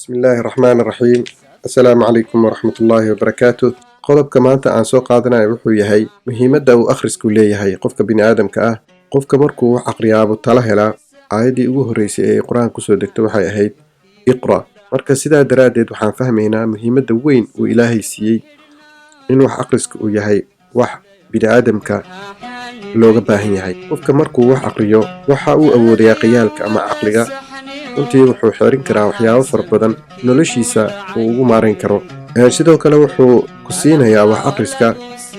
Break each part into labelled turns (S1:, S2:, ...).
S1: بسم الله الرحمن الرحيم. السلام عليكم ورحمة الله وبركاته. qodobka maanta aan soo qaadanayo wuxuu yahay muhiimadda uu akhrisku leeyahay qofka bini'aadamka ah. Qofka markuu wax aqriyaabo tala helaa, aayaddii ugu horreysay ee qur-aanka kusoo degto waxay ahayd iqra. Marka sidaa daraaddeed waxaan fahmaynaa muhiimadda weyn uu ilaahay siiyey in wax akhriska uu yahay wax bini'aadamka looga baahan yahay. Qofka markuu wax aqriyo waxa uu awoodayaa khiyaalka ama caqliga, runtii wuxuu xeerin karaa waxyaabo fara badan noloshiisa uu ugu maarayn karo. Sidoo kale wuxuu ku siinayaa wax akhriska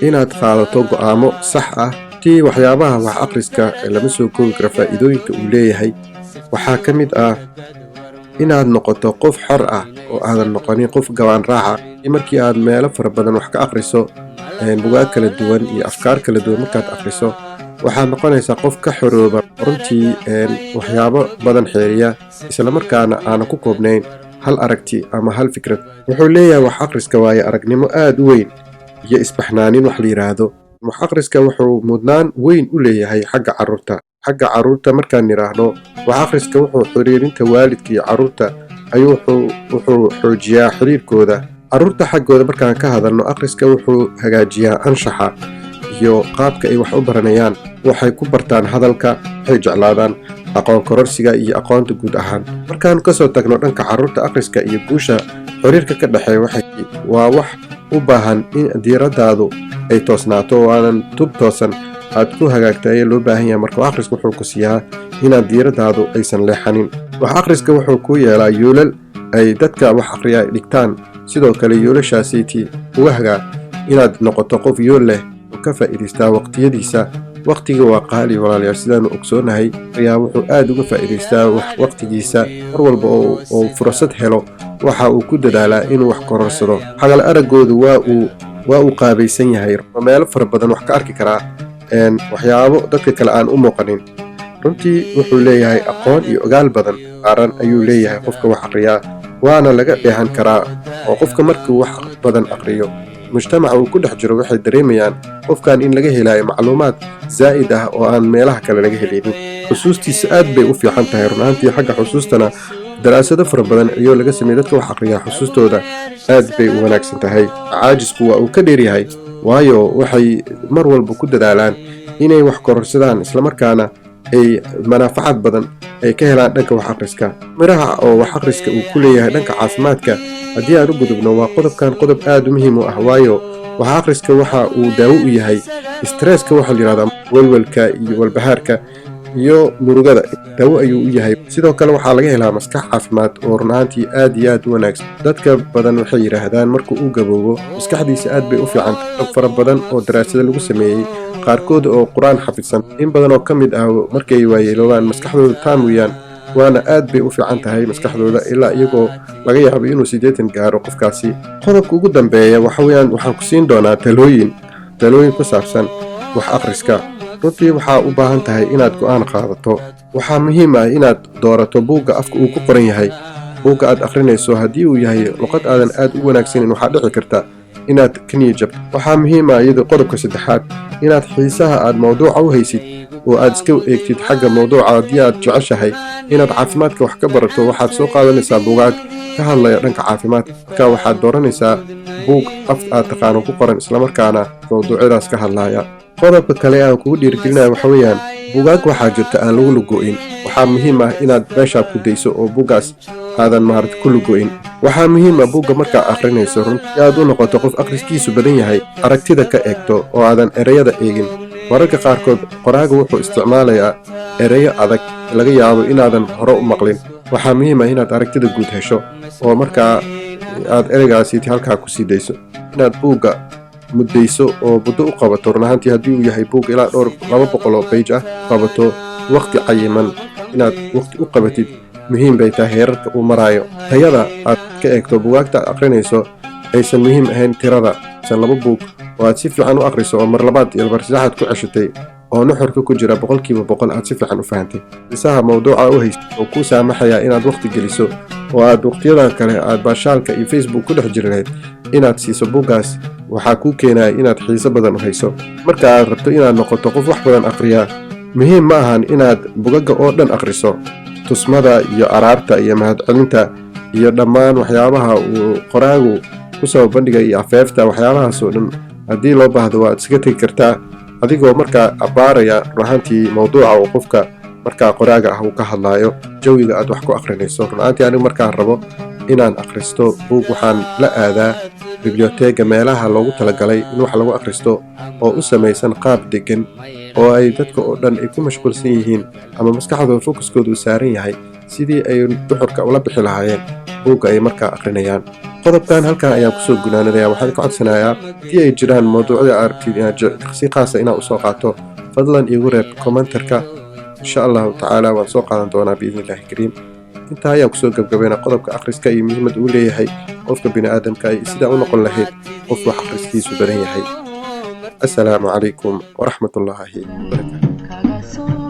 S1: inaad qaadato go'aamo sax ah. Tii waxyaabaha wax akhriska lama soo koobi karo faa'iidooyinka uu leeyahay waxaa ka mid ah inaad noqoto qof xor ah oo aadan noqonin qof gabaan raaca. Markii aad meelo fara badan wax ka akhriso, bugaag kala duwan iyo afkaar kala duwan markaad akhriso, waxaad noqonaysaa qof ka xorooba runtii waxyaabo badan xeeriya, isla markaana aanan ku koobnayn hal aragti ama hal fikrad. Wuxuu leeyahay wax akhriska waaye aragnimo aad u weyn iyo isbaxnaanin wax la yiraahdo. Wax akhriska wuxuu mudnaan weyn u leeyahay xagga carruurta markaan niraahno wax akhriska wuxuu xiriirinta waalidka iyo carruurta wuxuu xoojiyaa xiriirkooda. Carruurta xaggooda markaan ka hadalno, akhriska wuxuu hagaajiyaa anshaxa iyo qaabka ay wax u baranayaan. Waxay ku bartaan hadalka, waxay jeclaadaan aqoon kororsiga iyo aqoonta guud ahaan. Markaan kasoo tagno dhanka carruurta, akhriska iyo guusha xiriirka ka dhexeeya waa wax u baahan in diiradaadu ay toosnaato oo aanan tub toosan aad ku hagaagta ayaa loo baahan yahay. Marka wax akhriska wuxuu ku siiyaa inaad diiradaadu aysan leexanin. Wax akhriska wuxuu ku yeelaa yoolal ay dadka wax akhriya ay dhigtaan. Sidoo kale yoolashaasiitii uga hagaa inaad noqoto qof yool leh oo ka faa'iidaystaa waqtiyadiisa. Waqtiga waa qaali walaalayaal, sidaanu ogsoonahay ayaa wuxuu aad uga faa'iidaystaa waqtigiisa. Mar walba oo fursad helo waxa uu ku dadaalaa inuu wax kororsado. Xagal araggoodu waa uu qaabaysan yahay, meelo fara badan wax ka arki karaa waxyaabo dadka kale aan u muuqanin. Runtii wuxuu leeyahay aqoon iyo ogaal badan qaaran ayuu leeyahay qofka wax aqriyaa, waana laga dheehan karaa. oo qofka markuu wax badan aqriyo, mujtamaca uu ku dhex jiro waxay dareemayaan qofkan in laga helayo macluumaad zaa'id ah oo aan meelaha kale laga helaynin. xusuustiisa aad bay u fiican tahay run ahaantii. xagga xusuustana daraasado fara badan ayuu laga sameeyey. dadka wax aqriyaa xusuustooda aad bay u wanaagsan tahay. caajisku waa uu ka dheeryahay, waayo waxay mar walba ku dadaalaan inay wax kororsadaan, islamarkaana ay manafacad badan ay ka helaan dhanka wax akhriska. miraha oo wax akhriska uu ku leeyahay dhanka caafimaadka haddii aan u gudubno, waa qodob aad u muhiim u ah, waayo wax akhriska waxa uu daawo u yahay stresska, waxa la yiraahdaa walwalka iyo walbahaarka iyo murugada. daawo ayuu u yahay. sidoo kale waxaa laga helaa maskax caafimaad oo run ahaantii aad iyo aad u wanaagsan. dadka badan waxay yidhaahdaan markuu u gaboobo maskaxdiisa aad bay u fiican. dad fara badan oo daraasado lagu sameeyey, qaarkood oo qur-aan xafidsan, in badan oo ka mid ah markay waayeeloobaan maskaxdooda taam weeyaan, waana aad bay u fiican tahay maskaxdooda ilaa iyagoo laga yaabo inuu 80 gaaro qofkaasi. qodobka ugu dambeeya waxaan ku siin doonaa talooyin ku saabsan wax akhriska. runtii waxaa u baahan tahay inaad go'aan qaadato. waxaa muhiim ah inaad doorato buugga afka uu ku qoran yahay. buugga aad akhrinayso haddii uu yahay luqad aadan aad u wanaagsanin, waxaa dhici karta inaad ka niyad jabto. waxaa muhiim ah iyadoo qodobka saddexaad inaad xiisaha aad mawduuca u haysid oo aad iska eegtid xagga mawduuca. haddii aad jeceshahay inaad caafimaadka wax ka barato, waxaad soo qaadanaysaa buugaag ka hadlaya dhanka caafimaadka. marka waxaad dooranaysaa buug af aad taqaano ku qoran, islamarkaana mawduucyadaas ka hadlaya. qodobka kale aan kugu dhiirigelinaya waxa weeyaan, buugaag waxaa jirta aan lagu lugo'in. waxaa muhiim ah inaad meeshaa ku dayso oo buuggaas aadan ku lugo'in. waxaa muhiim ah buugga markaa akhrinayso runtii aad u noqoto qof akhriskiisu badan yahay, aragtida ka eegto oo aadan ereyada eegin. mararka qaarkood qoraaga wuxuu isticmaalayaa ereyo adag laga yaabo inaadan hore u maqlin. waxaa muhiim ah inaad aragtida guud hesho oo markaa aad ereygaasiiti halkaa ku sii dayso. inaad buugga muddayso oo muddo u qabato. run ahaantii haddii uu yahay buug ilaa 200 oo page ah, qabato waqti cayiman inaad waqti u qabatid muhiim bay tahay. heerarka uu maraayo, tayada aad ka eegto buugaagta aad akhrinayso aysan muhiim ahayn tirada. 2 buug oo aad si fiican u akhriso oo mar labaad iyo mar saddexaad ku ceshatay oo nuxurka ku jira 100% aad si fiican u fahantay. xiisaha mawduuca u haysto oo kuu saamaxaya inaad waqti geliso oo aad waqtiyadan kale aad baashaalka iyo Facebook ku dhex jiri lahayd inaad siiso buuggaas, waxaa kuu keenaya inaad xiiso badan u hayso. marka aad rabto inaad noqoto qof wax badan akhriya, muhiim ma ahan inaad bugaga oo dhan akhriso. tusmada iyo araarta iyo mahadcelinta iyo dhammaan waxyaabaha uu qoraagu kusoo bandhigay iyo afeefta waxyaabahaasoo dhan haddii loo baahdo waad iska tegi kartaa adigoo markaa abbaaraya runaantii mawduuca uu qofka markaa qoraaga ah uu ka hadlaayo jawiga aad wax ku akhrinayso. runaantii anigu markaan rabo inaan akhristo buug waxaan la aadaa biblioteega meelaha loogu talagalay in wax lagu akhristo oo u samaysan qaab degan oo ay dadka oo dhan ay ku mashquulsan yihiin ama maskaxdooda fokuskooda uu saaran yahay sidii ay duxurka ula bixi lahaayeen buugga ay markaa akhrinayaan. qodobkan halkan ayaan kusoo gunaanadaya. waxaan ka codsanayaa haddii ay jiraan mawduucyada aragtid inaad si qaasa inaan usoo qaato fadlan iigu reeb commentarka insha allahu tacaala waan soo qaadan doonaa biidni illaahi kariim. intaa ayaan kusoo gabgabayna qodobka akhriska iyo muhiimad uu leeyahay qofka bini'aadamka iyo sidaa u noqon lahayd qof wax akhriskiisu badan yahay. assalaamu calaykum waraxmatullaahi wabarakaatu.